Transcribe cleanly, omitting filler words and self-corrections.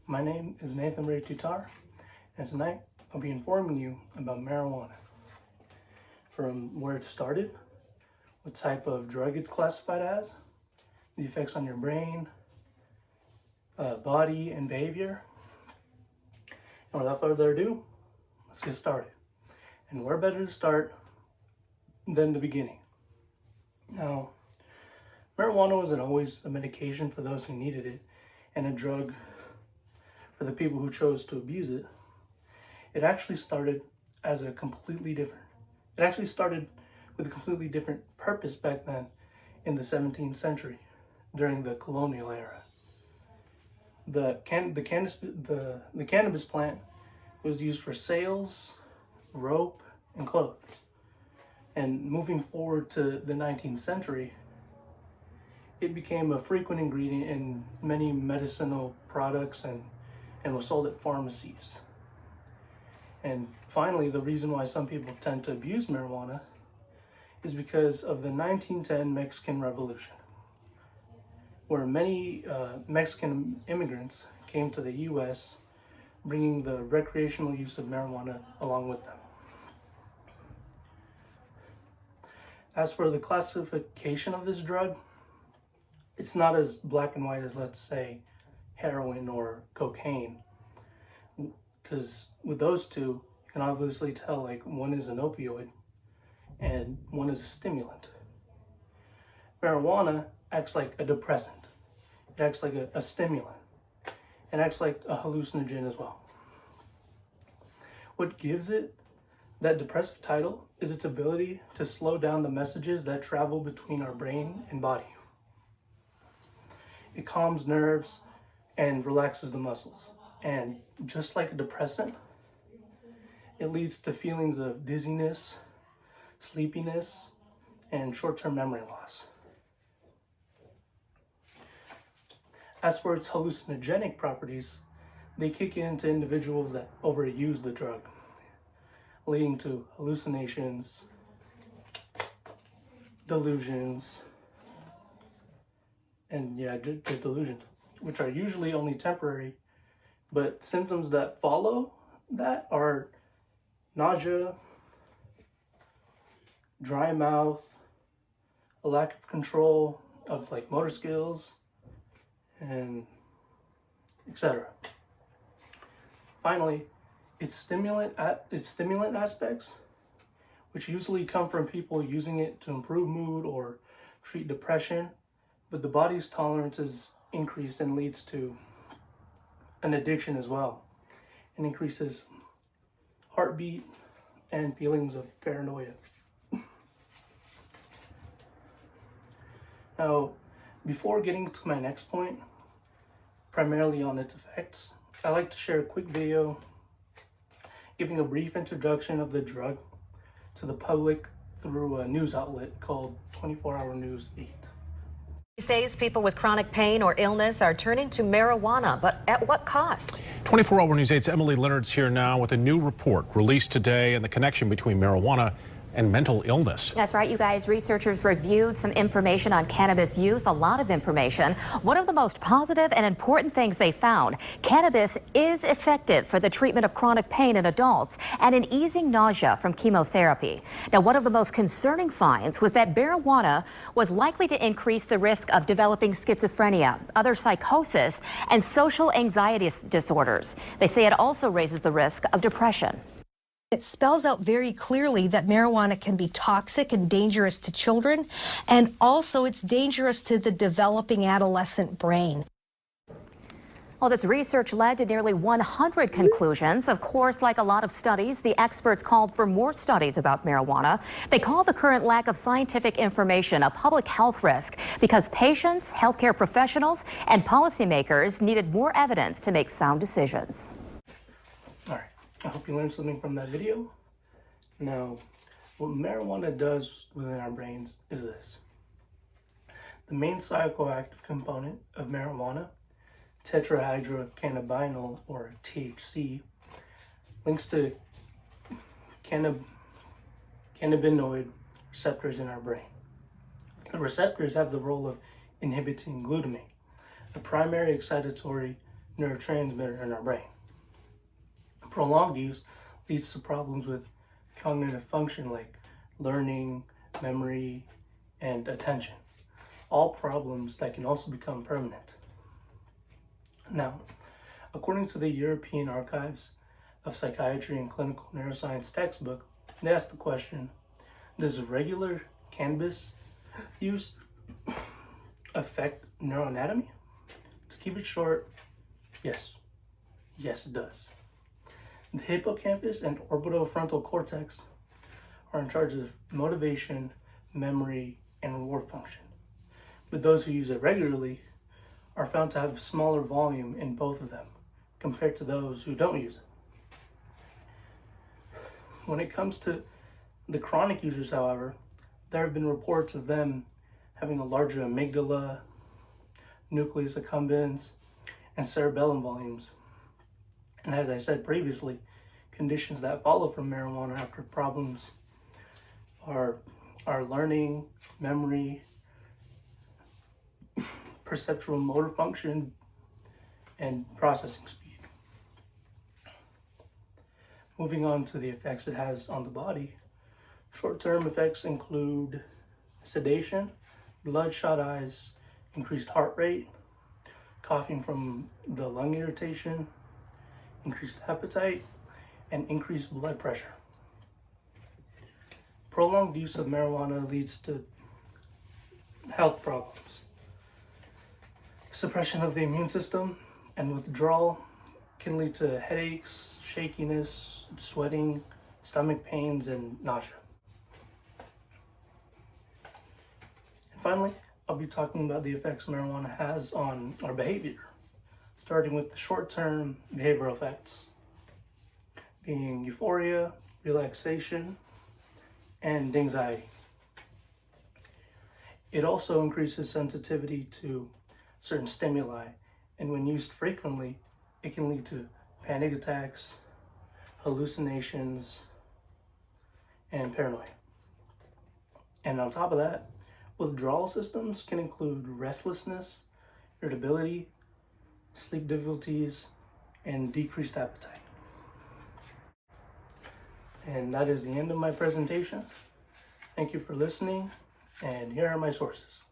My name is Nathan Ray Tutar, and tonight I'll be informing you about marijuana. From where it started, what type of drug it's classified as, the effects on your brain, body, and behavior. And without further ado, let's get started. And where better to start than the beginning? Now, marijuana wasn't always a medication for those who needed it and a drug for the people who chose to abuse it. It actually started with a completely different purpose back then in the 17th century during the colonial era. The cannabis plant was used for sails, rope, and clothes. And moving forward to the 19th century, it became a frequent ingredient in many medicinal products and was sold at pharmacies. And finally, the reason why some people tend to abuse marijuana is because of the 1910 Mexican Revolution, where many Mexican immigrants came to the US, bringing the recreational use of marijuana along with them. As for the classification of this drug, it's not as black and white as, let's say, heroin or cocaine, because with those two, you can obviously tell like one is an opioid and one is a stimulant. Marijuana acts like a depressant. It acts like a stimulant. It acts like a hallucinogen as well. What gives it that depressive title is its ability to slow down the messages that travel between our brain and body. It calms nerves and relaxes the muscles. And just like a depressant, it leads to feelings of dizziness, sleepiness, and short-term memory loss. As for its hallucinogenic properties, they kick in to individuals that overuse the drug, leading to hallucinations, delusions, and just delusions, which are usually only temporary, but symptoms that follow that are nausea, dry mouth, a lack of control of like motor skills, and etc. Finally, its stimulant aspects, which usually come from people using it to improve mood or treat depression, but the body's tolerance is increased and leads to an addiction as well, and increases heartbeat and feelings of paranoia. Now, before getting to my next point, primarily on its effects, I'd like to share a quick video giving a brief introduction of the drug to the public through a news outlet called 24 Hour News 8. These days, people with chronic pain or illness are turning to marijuana, but at what cost? 24 Hour News 8's Emily Leonard's here now with a new report released today and the connection between marijuana and mental illness. That's right, you guys. Researchers reviewed some information on cannabis use, a lot of information. One of the most positive and important things they found, cannabis is effective for the treatment of chronic pain in adults and in easing nausea from chemotherapy. Now, one of the most concerning finds was that marijuana was likely to increase the risk of developing schizophrenia, other psychosis, and social anxiety disorders. They say it also raises the risk of depression. It spells out very clearly that marijuana can be toxic and dangerous to children, and also it's dangerous to the developing adolescent brain. Well, this research led to nearly 100 conclusions. Of course, like a lot of studies, the experts called for more studies about marijuana. They called the current lack of scientific information a public health risk because patients, healthcare professionals, and policymakers needed more evidence to make sound decisions. All right, I hope you learned something from that video. Now, what marijuana does within our brains is this. The main psychoactive component of marijuana, tetrahydrocannabinol, or THC, links to cannabinoid receptors in our brain. The receptors have the role of inhibiting glutamate, a primary excitatory neurotransmitter in our brain. Prolonged use leads to problems with cognitive function like learning, memory, and attention. All problems that can also become permanent. Now, according to the European Archives of Psychiatry and Clinical Neuroscience textbook, they asked the question, does regular cannabis use affect neuroanatomy? To keep it short, yes. Yes, it does. The hippocampus and orbitofrontal cortex are in charge of motivation, memory, and reward function. But those who use it regularly are found to have smaller volume in both of them compared to those who don't use it. When it comes to the chronic users, however, there have been reports of them having a larger amygdala, nucleus accumbens, and cerebellum volumes. And as I said previously, conditions that follow from marijuana after problems are learning, memory, perceptual motor function, and processing speed. Moving on to the effects it has on the body, short-term effects include sedation, bloodshot eyes, increased heart rate, coughing from the lung irritation, increased appetite, and increased blood pressure. Prolonged use of marijuana leads to health problems. Suppression of the immune system and withdrawal can lead to headaches, shakiness, sweating, stomach pains, and nausea. And finally, I'll be talking about the effects marijuana has on our behavior, starting with the short-term behavioral effects, being euphoria, relaxation, and anxiety. It also increases sensitivity to certain stimuli, and when used frequently, it can lead to panic attacks, hallucinations, and paranoia. And on top of that, withdrawal symptoms can include restlessness, irritability, sleep difficulties, and decreased appetite. And that is the end of my presentation. Thank you for listening, and here are my sources.